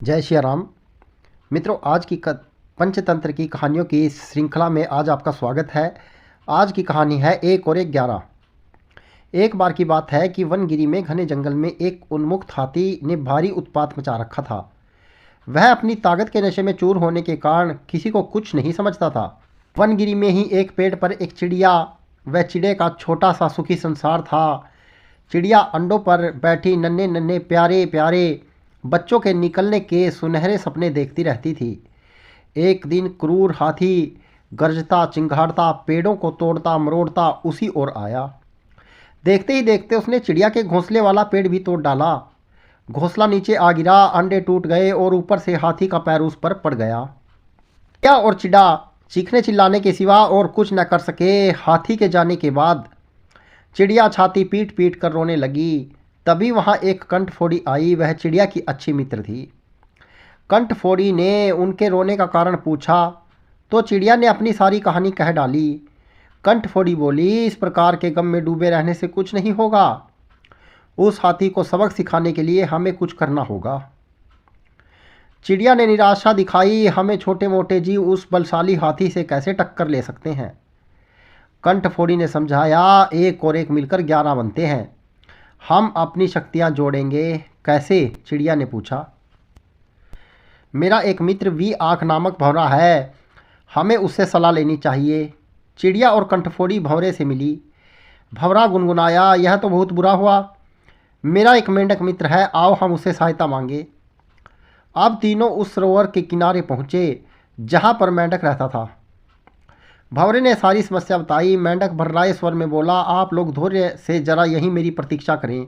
जय श्री राम। मित्रों, आज की पंचतंत्र की कहानियों की इस श्रृंखला में आज आपका स्वागत है। आज की कहानी है 1 और 1 11। एक बार की बात है कि वनगिरी में घने जंगल में एक उन्मुक्त हाथी ने भारी उत्पात मचा रखा था। वह अपनी ताकत के नशे में चूर होने के कारण किसी को कुछ नहीं समझता था। वनगिरी में ही एक पेड़ पर एक चिड़िया व चिड़े का छोटा सा सुखी संसार था। चिड़िया अंडों पर बैठी नन्हे नन्हे प्यारे प्यारे बच्चों के निकलने के सुनहरे सपने देखती रहती थी। एक दिन क्रूर हाथी गरजता चिंगाड़ता पेड़ों को तोड़ता मरोड़ता उसी ओर आया। देखते ही देखते उसने चिड़िया के घोंसले वाला पेड़ भी तोड़ डाला। घोंसला नीचे आ गिरा, अंडे टूट गए और ऊपर से हाथी का पैर उस पर पड़ गया। चिड़िया और चिड़ा चीखने चिल्लाने के सिवा और कुछ न कर सके। हाथी के जाने के बाद चिड़िया छाती पीट पीट कर रोने लगी। तभी वहाँ एक कंठफोड़ी आई। वह चिड़िया की अच्छी मित्र थी। कंठफोड़ी ने उनके रोने का कारण पूछा तो चिड़िया ने अपनी सारी कहानी कह डाली। कंठफोड़ी बोली, इस प्रकार के गम में डूबे रहने से कुछ नहीं होगा। उस हाथी को सबक सिखाने के लिए हमें कुछ करना होगा। चिड़िया ने निराशा दिखाई, हमें छोटे मोटे जीव उस बलशाली हाथी से कैसे टक्कर ले सकते हैं। कंठफोड़ी ने समझाया, 1 और 1 मिलकर 11 बनते हैं। हम अपनी शक्तियां जोड़ेंगे। कैसे? चिड़िया ने पूछा। मेरा एक मित्र वी आँख नामक भंवरा है, हमें उससे सलाह लेनी चाहिए। चिड़िया और कंठफोड़ी भंवरे से मिली। भंवरा गुनगुनाया, यह तो बहुत बुरा हुआ। मेरा एक मेंढक मित्र है, आओ हम उससे सहायता मांगे। अब तीनों उस सरोवर के किनारे पहुँचे जहाँ पर मेंढक रहता था। भंवरे ने सारी समस्या बताई। मेंढक भर्राए स्वर में बोला, आप लोग धैर्य से जरा यहीं मेरी प्रतीक्षा करें,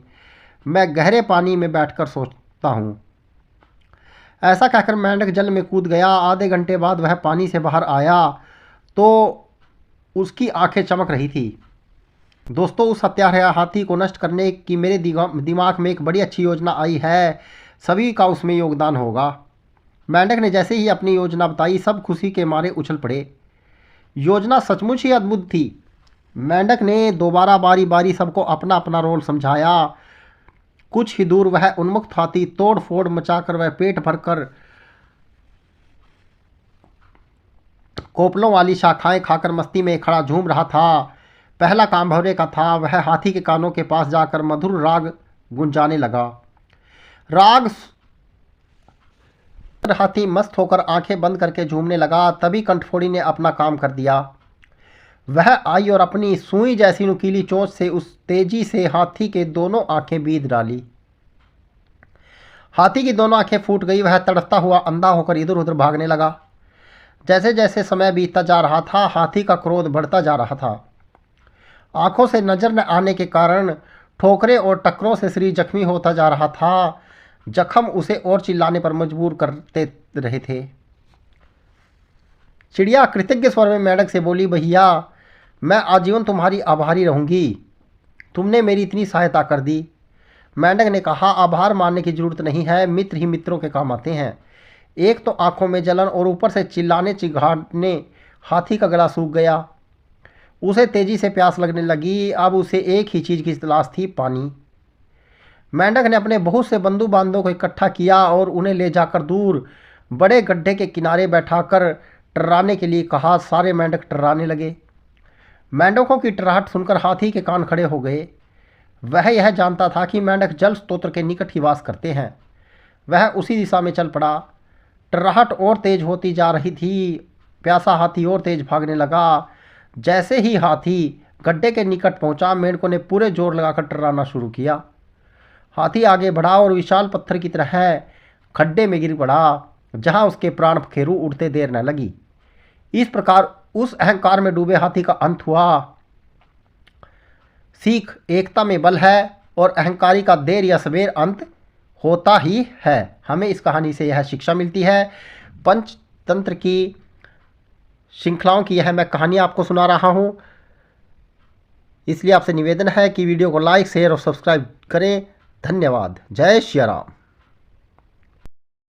मैं गहरे पानी में बैठकर सोचता हूँ। ऐसा कहकर मेंढक जल में कूद गया। आधे घंटे बाद वह पानी से बाहर आया तो उसकी आंखें चमक रही थी। दोस्तों, उस हत्यारा हाथी को नष्ट करने की मेरे दिमाग में एक बड़ी अच्छी योजना आई है। सभी का उसमें योगदान होगा। मेंढक ने जैसे ही अपनी योजना बताई, सब खुशी के मारे उछल पड़े। योजना सचमुच ही अद्भुत थी। मेंढक ने दोबारा बारी बारी सबको अपना अपना रोल समझाया। कुछ ही दूर वह उन्मुक्त हाथी तोड़ फोड़ मचाकर वह पेट भरकर कोपलों वाली शाखाएं खाकर मस्ती में खड़ा झूम रहा था। पहला काम भंवरे का था। वह हाथी के कानों के पास जाकर मधुर राग गुंजाने लगा। राग हाथी मस्त होकर आंखें बंद करके झूमने लगा। तभी कंठफोड़ी ने अपना काम कर दिया। वह आई और अपनी सुई जैसी नुकीली चोंच से उस तेजी से हाथी के दोनों आंखें बीध डाली। हाथी की दोनों आंखें फूट गई। वह तड़पता हुआ अंधा होकर इधर उधर भागने लगा। जैसे जैसे समय बीतता जा रहा था, हाथी का क्रोध बढ़ता जा रहा था। आंखों से नजर न आने के कारण ठोकरे और टक्करों से शरीर जख्मी होता जा रहा था। जख्म उसे और चिल्लाने पर मजबूर करते रहे थे। चिड़िया कृतज्ञ स्वर में मेंढक से बोली, भैया मैं आजीवन तुम्हारी आभारी रहूंगी, तुमने मेरी इतनी सहायता कर दी। मेंढक ने कहा, आभार मानने की जरूरत नहीं है, मित्र ही मित्रों के काम आते हैं। एक तो आंखों में जलन और ऊपर से चिल्लाने चिघाड़ने हाथी का गला सूख गया। उसे तेजी से प्यास लगने लगी। अब उसे एक ही चीज़ की तलाश थी, पानी। मेंढक ने अपने बहुत से बंधु बांधवों को इकट्ठा किया और उन्हें ले जाकर दूर बड़े गड्ढे के किनारे बैठाकर टर्राने के लिए कहा। सारे मेंढक टर्राने लगे। मेंढकों की टर्राहट सुनकर हाथी के कान खड़े हो गए। वह यह जानता था कि मेंढक जल स्रोत के निकट ही वास करते हैं। वह उसी दिशा में चल पड़ा। टर्राहट और तेज होती जा रही थी। प्यासा हाथी और तेज भागने लगा। जैसे ही हाथी गड्ढे के निकट पहुंचा, मेंढकों ने पूरे जोर लगाकर टर्राना शुरू किया। हाथी आगे बढ़ा और विशाल पत्थर की तरह खड्डे में गिर पड़ा, जहां उसके प्राण पखेरु उड़ते देर न लगी। इस प्रकार उस अहंकार में डूबे हाथी का अंत हुआ। सीख, एकता में बल है और अहंकारी का देर या सवेर अंत होता ही है। हमें इस कहानी से यह शिक्षा मिलती है। पंचतंत्र की श्रृंखलाओं की यह मैं कहानी आपको सुना रहा हूँ, इसलिए आपसे निवेदन है कि वीडियो को लाइक शेयर और सब्सक्राइब करें। धन्यवाद। जय श्री राम।